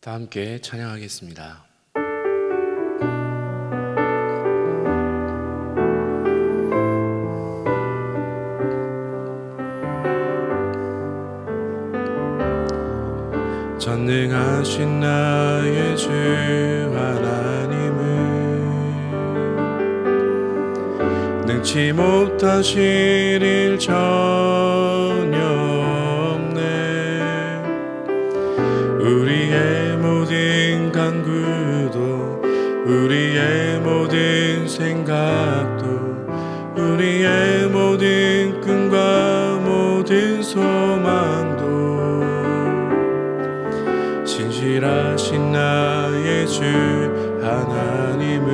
다 함께 찬양하겠습니다. 전능하신 나의 주 하나님은 능치 못하실 일 전혀 없네. 우리의 모든 간구도 우리의 모든 생각도 우리의 모든 꿈과 모든 소망도 신실하신 나의 주 하나님은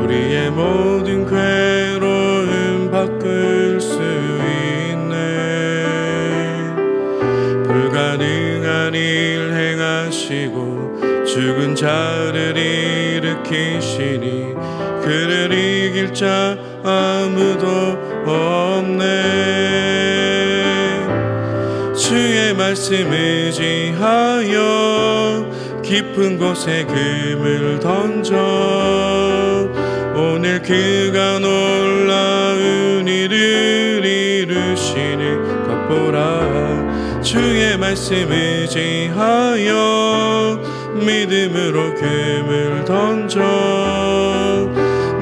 우리의 모든 괴로움 바꿀 수 있네. 불가능한 일 행하시고 죽은 자를 일으키시니 그를 이길 자 아무도 없네. 주의 말씀 의지하여 깊은 곳에 금을 던져 오늘 그가 놀라운 일을 이루시는 것 보라. 주의 말씀 의지하여 믿음으로 금을 던져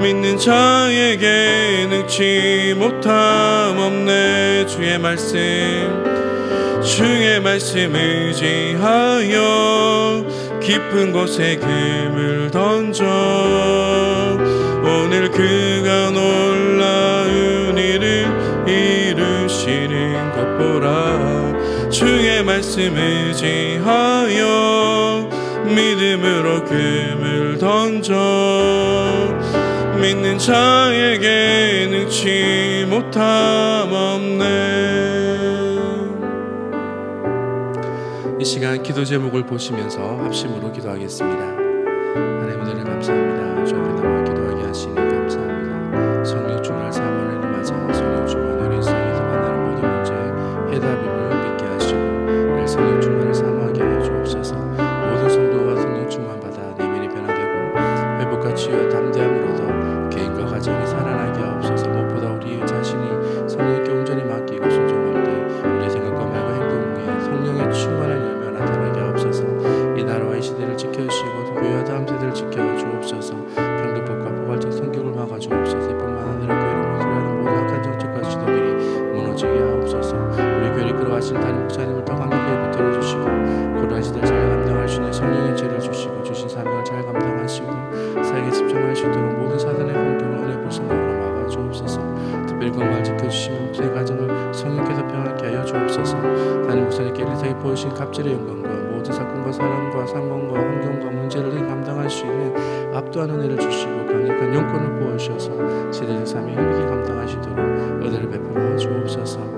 믿는 자에게 능치 못함 없네. 주의 말씀 의지하여 깊은 곳에 금을 던져 오늘 그가 놀라운 일을 이루시는 것 보라. 주의 말씀 의지하여 믿음으로 금을 던져 믿는 자에게 능치 못함 없네. 이 시간 기도 제목을 보시면서 합심으로 기도하겠습니다. 하나님 은혜를 감사합니다. 주 앞에 나와 기도하게 하시니 감사합니다. 성령 충만을 사모하는 일 맞아 성령 충만을 우리 인생에서 만나는 모든 문제 해답임을 믿게 하시고 늘 성령 충만을 사모하게 하여 주옵소서. 모든 성도가 성령 충만 받아 내면이 변화되고 회복과 치유와 담대함으로도 개인과 가정이 살아나게 하옵소서. 무엇보다 우리 자신이 성령께 온전히 맡기고 순종할 때 우리의 생각과 말과 행동에 성령의 충만한 열매가 나타나게 하옵소서. 이 나라와 이 시대를 지켜주시고 교회와 다음 세대를 지켜 주옵소서. 평등법과 포괄적 성격을 막아 주옵소서. 이뿐만 아니라 교회를 모순하는 모든 악한 정책과 지도들이 무너지게 하옵소서. 우리 교회를 끌어가신 담임 목사님을 더 강력하게 붙들어 주시고 고난 시대를 잘 감당할 수 있는 성령의 죄를 주시고 주신 사명을 잘 감당하시고 사역에 집중할 수 있도록 모든 사단의 공격을 은혜 불성으로 막아 주옵소서. 특별히 건강을 지켜주시며 목사의 가정을 성령께서 평안케 하여 주옵소서. 담임 목사님께 일상에 보이신 갑질의 영광과 모든 사건과 사람과 상황과 환경과 문제를 감당할 수 있는 압도하는 은혜를 주시고 강력한 영권을 부어주셔서 시대적 사명을 힘있게 감당하시도록 은혜를 베풀어 주옵소서.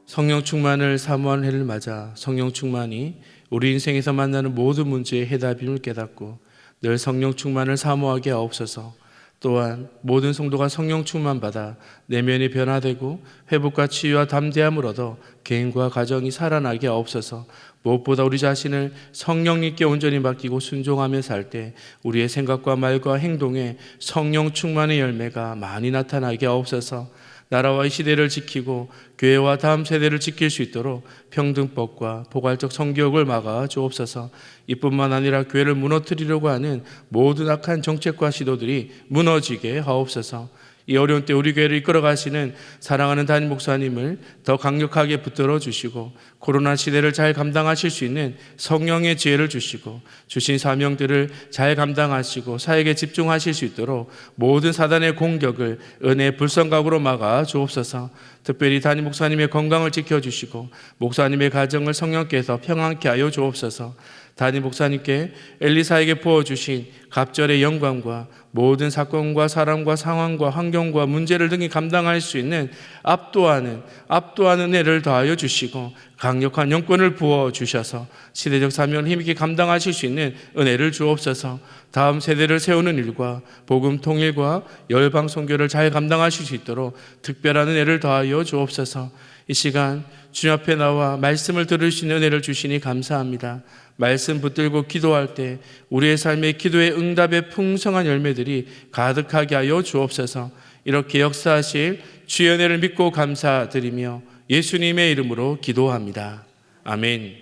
성령 충만을 사모하는 해를 맞아 성령 충만이 우리 인생에서 만나는 모든 문제의 해답임을 깨닫고 늘 성령 충만을 사모하게 하옵소서. 또한 모든 성도가 성령 충만 받아 내면이 변화되고 회복과 치유와 담대함을 얻어 개인과 가정이 살아나게 하옵소서. 무엇보다 우리 자신을 성령님께 온전히 맡기고 순종하며 살 때 우리의 생각과 말과 행동에 성령 충만의 열매가 많이 나타나게 하옵소서. 나라와 이 시대를 지키고 교회와 다음 세대를 지킬 수 있도록 평등법과 포괄적 성교육을 막아 주옵소서. 이뿐만 아니라 교회를 무너뜨리려고 하는 모든 악한 정책과 시도들이 무너지게 하옵소서. 이 어려운 때 우리 교회를 이끌어 가시는 사랑하는 담임 목사님을 더 강력하게 붙들어 주시고 코로나 시대를 잘 감당하실 수 있는 성령의 지혜를 주시고 주신 사명들을 잘 감당하시고 사역에 집중하실 수 있도록 모든 사단의 공격을 은혜의 불성각으로 막아 주옵소서. 특별히 담임 목사님의 건강을 지켜주시고 목사님의 가정을 성령께서 평안케 하여 주옵소서. 담임 목사님께 엘리사에게 부어주신 갑절의 영광과 모든 사건과 사람과 상황과 환경과 문제를 등이 감당할 수 있는 압도하는 은혜를 더하여 주시고 강력한 영권을 부어주셔서 시대적 사명을 힘있게 감당하실 수 있는 은혜를 주옵소서. 다음 세대를 세우는 일과 복음 통일과 열방 선교를 잘 감당하실 수 있도록 특별한 은혜를 더하여 주옵소서. 이 시간 주님 앞에 나와 말씀을 들을 수 있는 은혜를 주시니 감사합니다. 말씀 붙들고 기도할 때 우리의 삶의 기도의 응답의 풍성한 열매들이 가득하게 하여 주옵소서. 이렇게 역사하실 주의 은혜를 믿고 감사드리며 예수님의 이름으로 기도합니다. 아멘.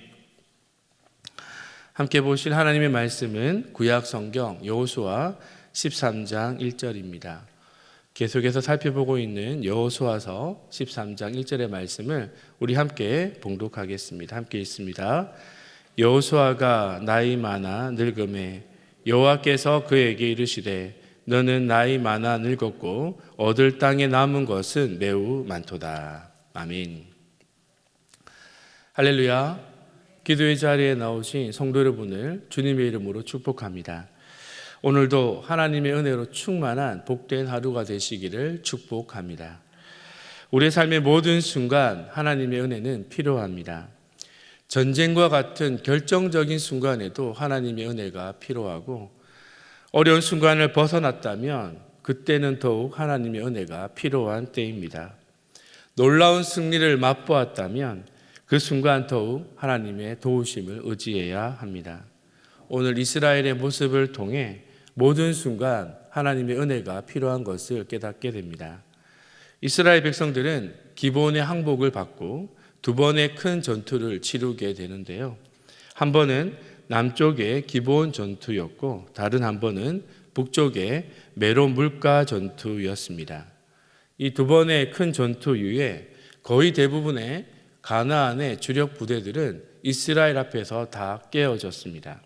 함께 보실 하나님의 말씀은 구약 성경 여호수아 13장 1절입니다. 계속해서 살펴보고 있는 여호수아서 13장 1절의 말씀을 우리 함께 봉독하겠습니다. 함께 읽습니다. 여호수아가 나이 많아 늙음에 여호와께서 그에게 이르시되 너는 나이 많아 늙었고 얻을 땅에 남은 것은 매우 많도다. 아멘. 할렐루야. 기도의 자리에 나오신 성도 여러분을 주님의 이름으로 축복합니다. 오늘도 하나님의 은혜로 충만한 복된 하루가 되시기를 축복합니다. 우리의 삶의 모든 순간 하나님의 은혜는 필요합니다. 전쟁과 같은 결정적인 순간에도 하나님의 은혜가 필요하고 어려운 순간을 벗어났다면 그때는 더욱 하나님의 은혜가 필요한 때입니다. 놀라운 승리를 맛보았다면 그 순간 더욱 하나님의 도우심을 의지해야 합니다. 오늘 이스라엘의 모습을 통해 모든 순간 하나님의 은혜가 필요한 것을 깨닫게 됩니다. 이스라엘 백성들은 기브온의 항복을 받고 두 번의 큰 전투를 치르게 되는데요. 한 번은 남쪽의 기브온 전투였고 다른 한 번은 북쪽의 메론 물가 전투였습니다. 이 두 번의 큰 전투 이후에 거의 대부분의 가나안의 주력 부대들은 이스라엘 앞에서 다 깨어졌습니다.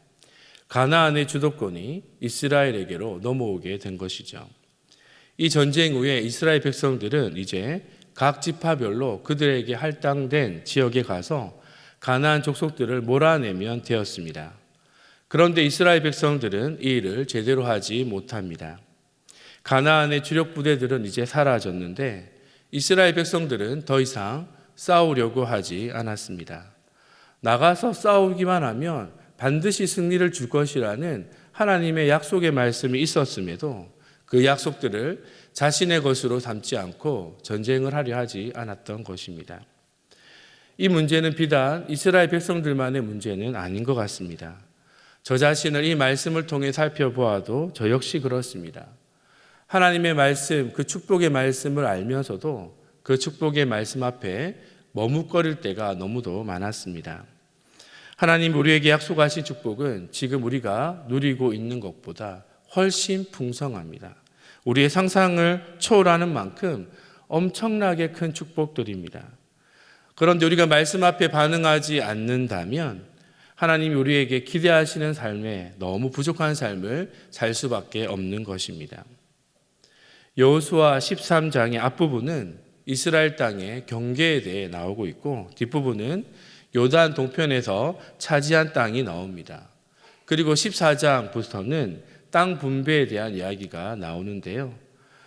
가나안의 주도권이 이스라엘에게로 넘어오게 된 것이죠. 이 전쟁 후에 이스라엘 백성들은 이제 각 지파별로 그들에게 할당된 지역에 가서 가나안 족속들을 몰아내면 되었습니다. 그런데 이스라엘 백성들은 이 일을 제대로 하지 못합니다. 가나안의 주력 부대들은 이제 사라졌는데 이스라엘 백성들은 더 이상 싸우려고 하지 않았습니다. 나가서 싸우기만 하면 반드시 승리를 줄 것이라는 하나님의 약속의 말씀이 있었음에도 그 약속들을 자신의 것으로 삼지 않고 전쟁을 하려 하지 않았던 것입니다. 이 문제는 비단 이스라엘 백성들만의 문제는 아닌 것 같습니다. 저 자신을 이 말씀을 통해 살펴보아도 저 역시 그렇습니다. 하나님의 말씀, 그 축복의 말씀을 알면서도 그 축복의 말씀 앞에 머뭇거릴 때가 너무도 많았습니다. 하나님 우리에게 약속하신 축복은 지금 우리가 누리고 있는 것보다 훨씬 풍성합니다. 우리의 상상을 초월하는 만큼 엄청나게 큰 축복들입니다. 그런데 우리가 말씀 앞에 반응하지 않는다면 하나님이 우리에게 기대하시는 삶에 너무 부족한 삶을 살 수밖에 없는 것입니다. 여호수아 13장의 앞부분은 이스라엘 땅의 경계에 대해 나오고 있고 뒷부분은 요단 동편에서 차지한 땅이 나옵니다. 그리고 14장부터는 땅 분배에 대한 이야기가 나오는데요.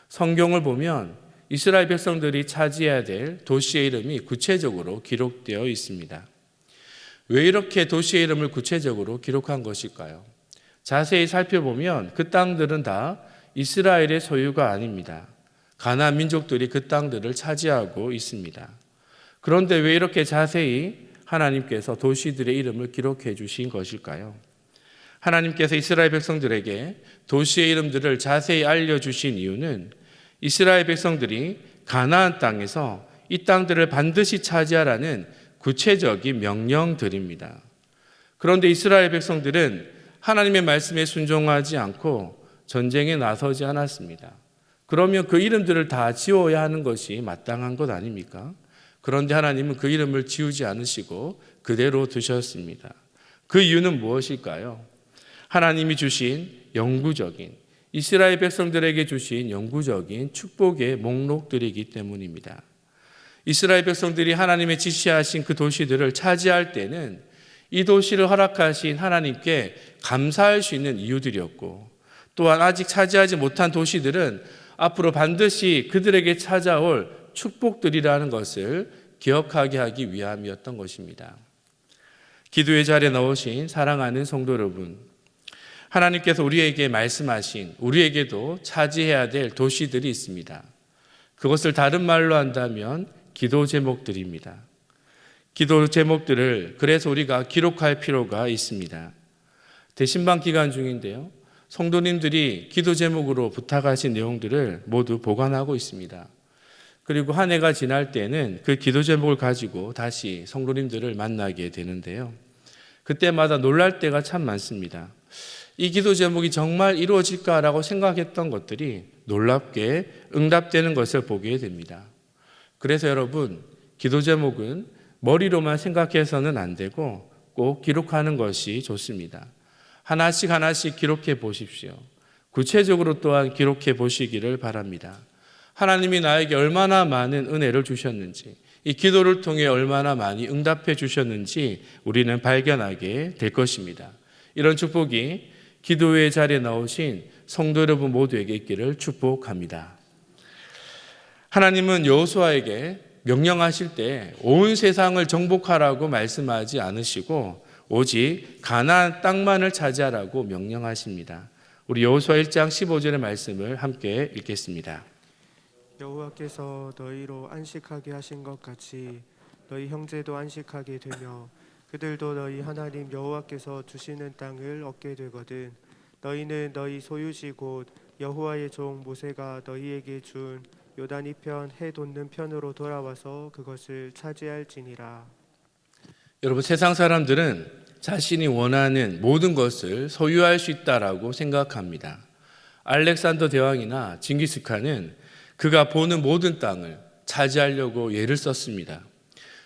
성경을 보면 이스라엘 백성들이 차지해야 될 도시의 이름이 구체적으로 기록되어 있습니다. 왜 이렇게 도시의 이름을 구체적으로 기록한 것일까요? 자세히 살펴보면 그 땅들은 다 이스라엘의 소유가 아닙니다. 가나안 민족들이 그 땅들을 차지하고 있습니다. 그런데 왜 이렇게 자세히 하나님께서 도시들의 이름을 기록해 주신 것일까요? 하나님께서 이스라엘 백성들에게 도시의 이름들을 자세히 알려주신 이유는 이스라엘 백성들이 가나안 땅에서 이 땅들을 반드시 차지하라는 구체적인 명령들입니다. 그런데 이스라엘 백성들은 하나님의 말씀에 순종하지 않고 전쟁에 나서지 않았습니다. 그러면 그 이름들을 다 지워야 하는 것이 마땅한 것 아닙니까? 그런데 하나님은 그 이름을 지우지 않으시고 그대로 두셨습니다. 그 이유는 무엇일까요? 하나님이 주신 영구적인, 이스라엘 백성들에게 주신 영구적인 축복의 목록들이기 때문입니다. 이스라엘 백성들이 하나님의 지시하신 그 도시들을 차지할 때는 이 도시를 허락하신 하나님께 감사할 수 있는 이유들이었고, 또한 아직 차지하지 못한 도시들은 앞으로 반드시 그들에게 찾아올 축복들이라는 것을 기억하게 하기 위함이었던 것입니다. 기도의 자리에 넣으신 사랑하는 성도 여러분, 하나님께서 우리에게 말씀하신, 우리에게도 차지해야 될 도시들이 있습니다. 그것을 다른 말로 한다면 기도 제목들입니다. 기도 제목들을 그래서 우리가 기록할 필요가 있습니다. 대신방 기간 중인데요, 성도님들이 기도 제목으로 부탁하신 내용들을 모두 보관하고 있습니다. 그리고 한 해가 지날 때는 그 기도 제목을 가지고 다시 성도님들을 만나게 되는데요, 그때마다 놀랄 때가 참 많습니다. 이 기도 제목이 정말 이루어질까라고 생각했던 것들이 놀랍게 응답되는 것을 보게 됩니다. 그래서 여러분, 기도 제목은 머리로만 생각해서는 안 되고 꼭 기록하는 것이 좋습니다. 하나씩 하나씩 기록해 보십시오. 구체적으로 또한 기록해 보시기를 바랍니다. 하나님이 나에게 얼마나 많은 은혜를 주셨는지, 이 기도를 통해 얼마나 많이 응답해 주셨는지 우리는 발견하게 될 것입니다. 이런 축복이 기도의 자리에 나오신 성도 여러분 모두에게 있기를 축복합니다. 하나님은 여호수아에게 명령하실 때 온 세상을 정복하라고 말씀하지 않으시고 오직 가나안 땅만을 차지하라고 명령하십니다. 우리 여호수아 1장 15절의 말씀을 함께 읽겠습니다. 여호와께서 너희로 안식하게 하신 것 같이 너희 형제도 안식하게 되며 그들도 너희 하나님 여호와께서 주시는 땅을 얻게 되거든 너희는 너희 소유지 곧 여호와의 종 모세가 너희에게 준 요단 이편 해 돋는 편으로 돌아와서 그것을 차지할지니라. 여러분, 세상 사람들은 자신이 원하는 모든 것을 소유할 수 있다라고 생각합니다. 알렉산더 대왕이나 징기스칸은 그가 보는 모든 땅을 차지하려고 예를 썼습니다.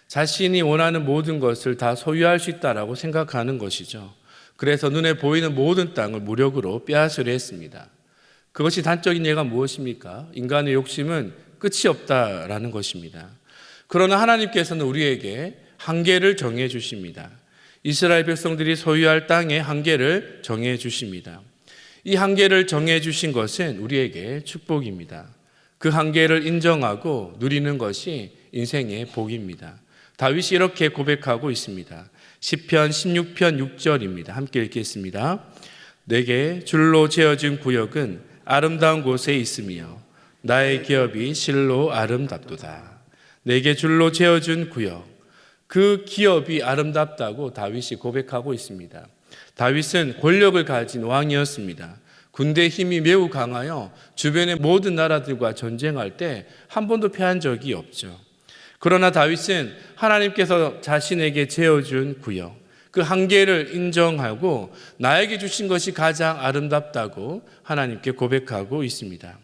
자신이 원하는 모든 것을 다 소유할 수 있다라고 생각하는 것이죠. 그래서 눈에 보이는 모든 땅을 무력으로 빼앗으려 했습니다. 그것이 단적인 예가 무엇입니까? 인간의 욕심은 끝이 없다라는 것입니다. 그러나 하나님께서는 우리에게 한계를 정해 주십니다. 이스라엘 백성들이 소유할 땅의 한계를 정해 주십니다. 이 한계를 정해 주신 것은 우리에게 축복입니다. 그 한계를 인정하고 누리는 것이 인생의 복입니다. 다윗이 이렇게 고백하고 있습니다. 시편 16편 6절입니다. 함께 읽겠습니다. 내게 줄로 재어진 구역은 아름다운 곳에 있으며 나의 기업이 실로 아름답도다. 내게 줄로 재어준 구역, 그 기업이 아름답다고 다윗이 고백하고 있습니다. 다윗은 권력을 가진 왕이었습니다. 군대 힘이 매우 강하여 주변의 모든 나라들과 전쟁할 때 한 번도 패한 적이 없죠. 그러나 다윗은 하나님께서 자신에게 재어준 구역, 그 한계를 인정하고 나에게 주신 것이 가장 아름답다고 하나님께 고백하고 있습니다.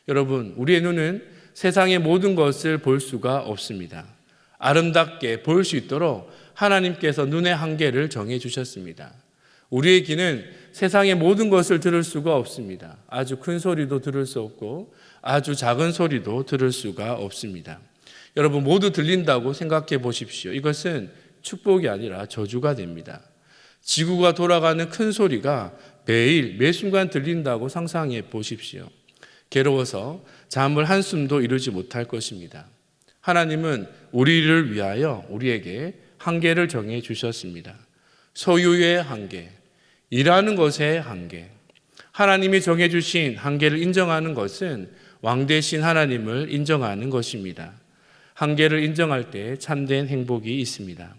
여러분, 우리의 눈은 세상의 모든 것을 볼 수가 없습니다. 아름답게 볼 수 있도록 하나님께서 눈의 한계를 정해 주셨습니다. 우리의 귀는 세상의 모든 것을 들을 수가 없습니다. 아주 큰 소리도 들을 수 없고 아주 작은 소리도 들을 수가 없습니다. 여러분, 모두 들린다고 생각해 보십시오. 이것은 축복이 아니라 저주가 됩니다. 지구가 돌아가는 큰 소리가 매일 매 순간 들린다고 상상해 보십시오. 괴로워서 잠을 한숨도 이루지 못할 것입니다. 하나님은 우리를 위하여 우리에게 한계를 정해 주셨습니다. 소유의 한계, 일하는 것의 한계, 하나님이 정해 주신 한계를 인정하는 것은 왕 대신 하나님을 인정하는 것입니다. 한계를 인정할 때 참된 행복이 있습니다.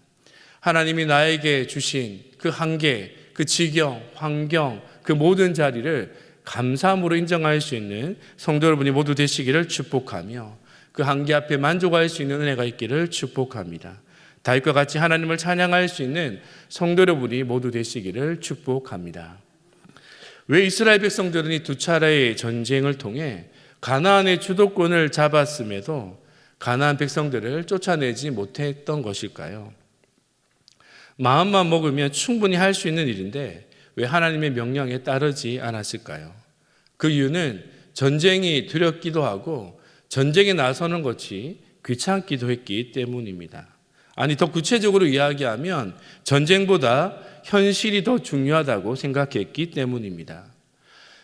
하나님이 나에게 주신 그 한계, 그 지경, 환경, 그 모든 자리를 감사함으로 인정할 수 있는 성도 여러분이 모두 되시기를 축복하며 그 한계 앞에 만족할 수 있는 은혜가 있기를 축복합니다. 다윗과 같이 하나님을 찬양할 수 있는 성도 여러분이 모두 되시기를 축복합니다. 왜 이스라엘 백성들은 이 두 차례의 전쟁을 통해 가나안의 주도권을 잡았음에도 가나안 백성들을 쫓아내지 못했던 것일까요? 마음만 먹으면 충분히 할 수 있는 일인데 왜 하나님의 명령에 따르지 않았을까요? 그 이유는 전쟁이 두렵기도 하고 전쟁에 나서는 것이 귀찮기도 했기 때문입니다. 아니, 더 구체적으로 이야기하면 전쟁보다 현실이 더 중요하다고 생각했기 때문입니다.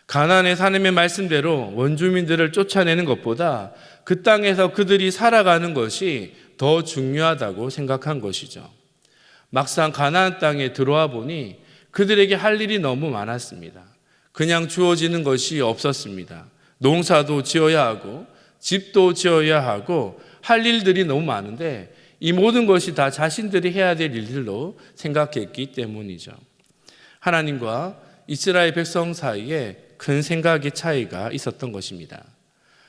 가나안의 하나님의 말씀대로 원주민들을 쫓아내는 것보다 그 땅에서 그들이 살아가는 것이 더 중요하다고 생각한 것이죠. 막상 가나안 땅에 들어와 보니 그들에게 할 일이 너무 많았습니다. 그냥 주어지는 것이 없었습니다. 농사도 지어야 하고 집도 지어야 하고 할 일들이 너무 많은데 이 모든 것이 다 자신들이 해야 될 일들로 생각했기 때문이죠. 하나님과 이스라엘 백성 사이에 큰 생각의 차이가 있었던 것입니다.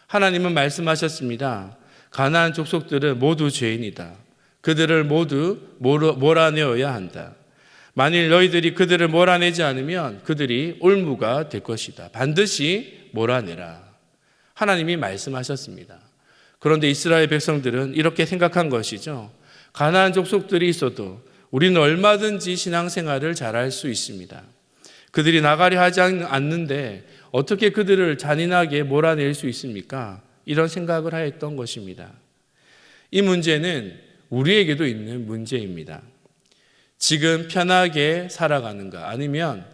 하나님은 말씀하셨습니다. 가나안 족속들은 모두 죄인이다. 그들을 모두 몰아내어야 한다. 만일 너희들이 그들을 몰아내지 않으면 그들이 올무가 될 것이다. 반드시 몰아내라. 하나님이 말씀하셨습니다. 그런데 이스라엘 백성들은 이렇게 생각한 것이죠. 가나안 족속들이 있어도 우리는 얼마든지 신앙생활을 잘할 수 있습니다. 그들이 나가려 하지 않는데 어떻게 그들을 잔인하게 몰아낼 수 있습니까? 이런 생각을 하였던 것입니다. 이 문제는 우리에게도 있는 문제입니다. 지금 편하게 살아가는가? 아니면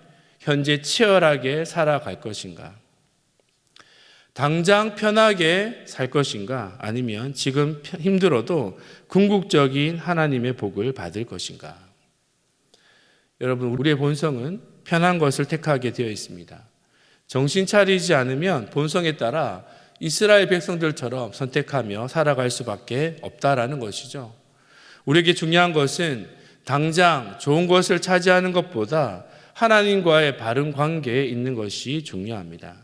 현재 치열하게 살아갈 것인가? 당장 편하게 살 것인가? 아니면 지금 힘들어도 궁극적인 하나님의 복을 받을 것인가? 여러분, 우리의 본성은 편한 것을 택하게 되어 있습니다. 정신 차리지 않으면 본성에 따라 이스라엘 백성들처럼 선택하며 살아갈 수밖에 없다라는 것이죠. 우리에게 중요한 것은 당장 좋은 것을 차지하는 것보다 하나님과의 바른 관계에 있는 것이 중요합니다.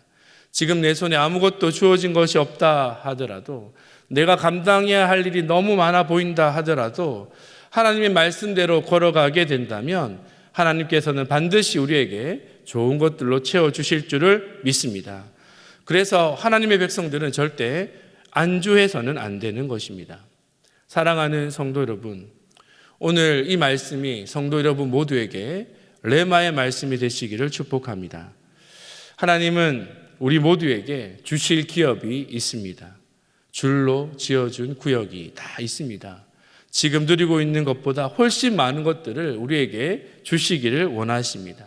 지금 내 손에 아무것도 주어진 것이 없다 하더라도, 내가 감당해야 할 일이 너무 많아 보인다 하더라도 하나님의 말씀대로 걸어가게 된다면 하나님께서는 반드시 우리에게 좋은 것들로 채워주실 줄을 믿습니다. 그래서 하나님의 백성들은 절대 안주해서는 안 되는 것입니다. 사랑하는 성도 여러분, 오늘 이 말씀이 성도 여러분 모두에게 레마의 말씀이 되시기를 축복합니다. 하나님은 우리 모두에게 주실 기업이 있습니다. 줄로 지어준 구역이 다 있습니다. 지금 누리고 있는 것보다 훨씬 많은 것들을 우리에게 주시기를 원하십니다.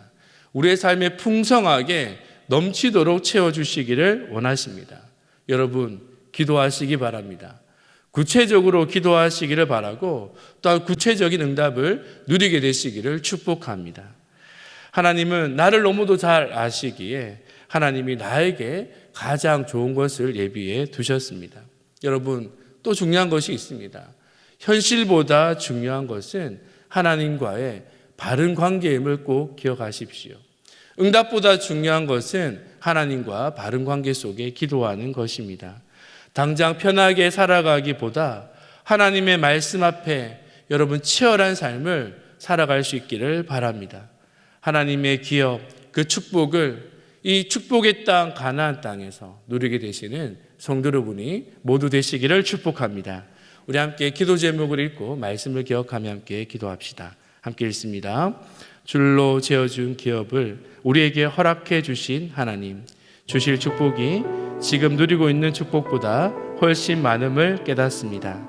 우리의 삶에 풍성하게 넘치도록 채워주시기를 원하십니다. 여러분, 기도하시기 바랍니다. 구체적으로 기도하시기를 바라고 또한 구체적인 응답을 누리게 되시기를 축복합니다. 하나님은 나를 너무도 잘 아시기에 하나님이 나에게 가장 좋은 것을 예비해 두셨습니다. 여러분, 또 중요한 것이 있습니다. 현실보다 중요한 것은 하나님과의 바른 관계임을 꼭 기억하십시오. 응답보다 중요한 것은 하나님과 바른 관계 속에 기도하는 것입니다. 당장 편하게 살아가기보다 하나님의 말씀 앞에 여러분 치열한 삶을 살아갈 수 있기를 바랍니다. 하나님의 기업, 그 축복을 이 축복의 땅 가나안 땅에서 누리게 되시는 성도 여러분이 모두 되시기를 축복합니다. 우리 함께 기도 제목을 읽고 말씀을 기억하며 함께 기도합시다. 함께 읽습니다. 줄로 지어준 기업을 우리에게 허락해 주신 하나님, 주실 축복이 지금 누리고 있는 축복보다 훨씬 많음을 깨닫습니다.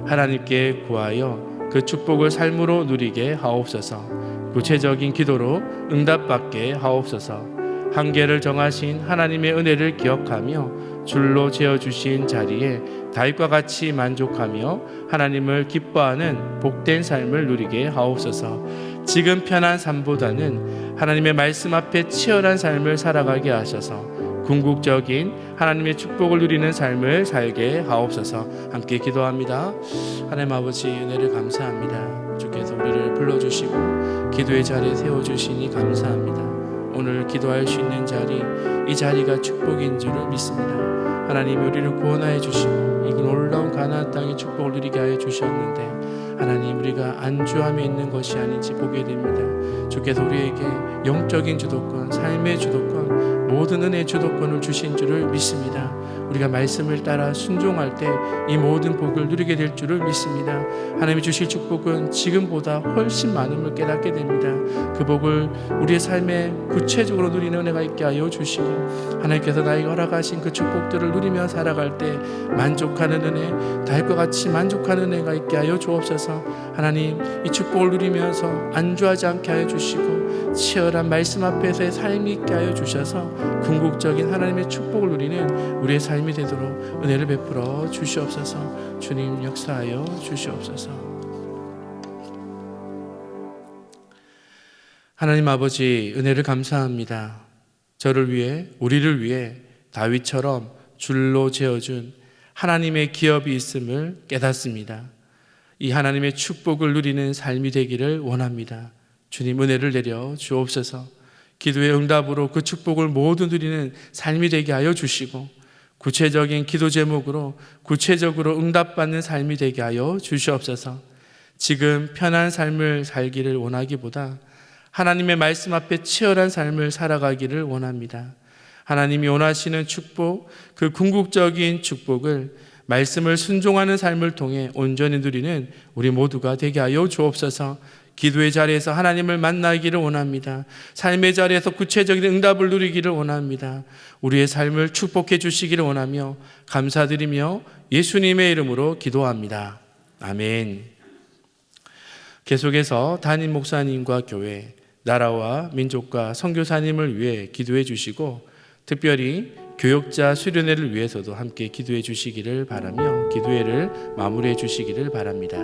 하나님께 구하여 그 축복을 삶으로 누리게 하옵소서. 구체적인 기도로 응답받게 하옵소서. 한계를 정하신 하나님의 은혜를 기억하며 줄로 재어주신 자리에 다윗과 같이 만족하며 하나님을 기뻐하는 복된 삶을 누리게 하옵소서. 지금 편한 삶보다는 하나님의 말씀 앞에 치열한 삶을 살아가게 하셔서 궁극적인 하나님의 축복을 누리는 삶을 살게 하옵소서. 함께 기도합니다. 하나님 아버지, 은혜를 감사합니다. 주께서 우리를 불러주시고 기도의 자리에 세워주시니 감사합니다. 오늘 기도할 수 있는 자리, 이 자리가 축복인 줄을 믿습니다. 하나님, 우리를 구원하여 주시고 이 놀라운 가나안 땅의 축복을 누리게 하여 주셨는데 하나님, 우리가 안주함에 있는 것이 아닌지 보게 됩니다. 주께서 우리에게 영적인 주도권, 삶의 주도권, 모든 은혜의 주도권을 주신 줄을 믿습니다. 우리가 말씀을 따라 순종할 때 이 모든 복을 누리게 될 줄을 믿습니다. 하나님이 주실 축복은 지금보다 훨씬 많음을 깨닫게 됩니다. 그 복을 우리의 삶에 구체적으로 누리는 은혜가 있게 하여 주시고, 하나님께서 나에게 허락하신 그 축복들을 누리며 살아갈 때 만족하는 은혜, 다윗과 같이 만족하는 은혜가 있게 하여 주옵소서. 하나님, 이 축복을 누리면서 안주하지 않게 하여 주시고, 치열한 말씀 앞에서의 삶이 있게 하여 주셔서 궁극적인 하나님의 축복을 누리는 우리의 삶이 되도록 은혜를 베풀어 주시옵소서. 주님, 역사하여 주시옵소서. 하나님 아버지, 은혜를 감사합니다. 저를 위해, 우리를 위해 다윗처럼 줄로 재어준 하나님의 기업이 있음을 깨닫습니다. 이 하나님의 축복을 누리는 삶이 되기를 원합니다. 주님, 은혜를 내려 주옵소서. 기도의 응답으로 그 축복을 모두 누리는 삶이 되게 하여 주시고, 구체적인 기도 제목으로 구체적으로 응답받는 삶이 되게 하여 주시옵소서. 지금 편한 삶을 살기를 원하기보다 하나님의 말씀 앞에 치열한 삶을 살아가기를 원합니다. 하나님이 원하시는 축복, 그 궁극적인 축복을 말씀을 순종하는 삶을 통해 온전히 누리는 우리 모두가 되게 하여 주옵소서. 기도의 자리에서 하나님을 만나기를 원합니다. 삶의 자리에서 구체적인 응답을 누리기를 원합니다. 우리의 삶을 축복해 주시기를 원하며 감사드리며 예수님의 이름으로 기도합니다. 아멘. 계속해서 담임 목사님과 교회, 나라와 민족과 선교사님을 위해 기도해 주시고, 특별히 교역자 수련회를 위해서도 함께 기도해 주시기를 바라며 기도회를 마무리해 주시기를 바랍니다.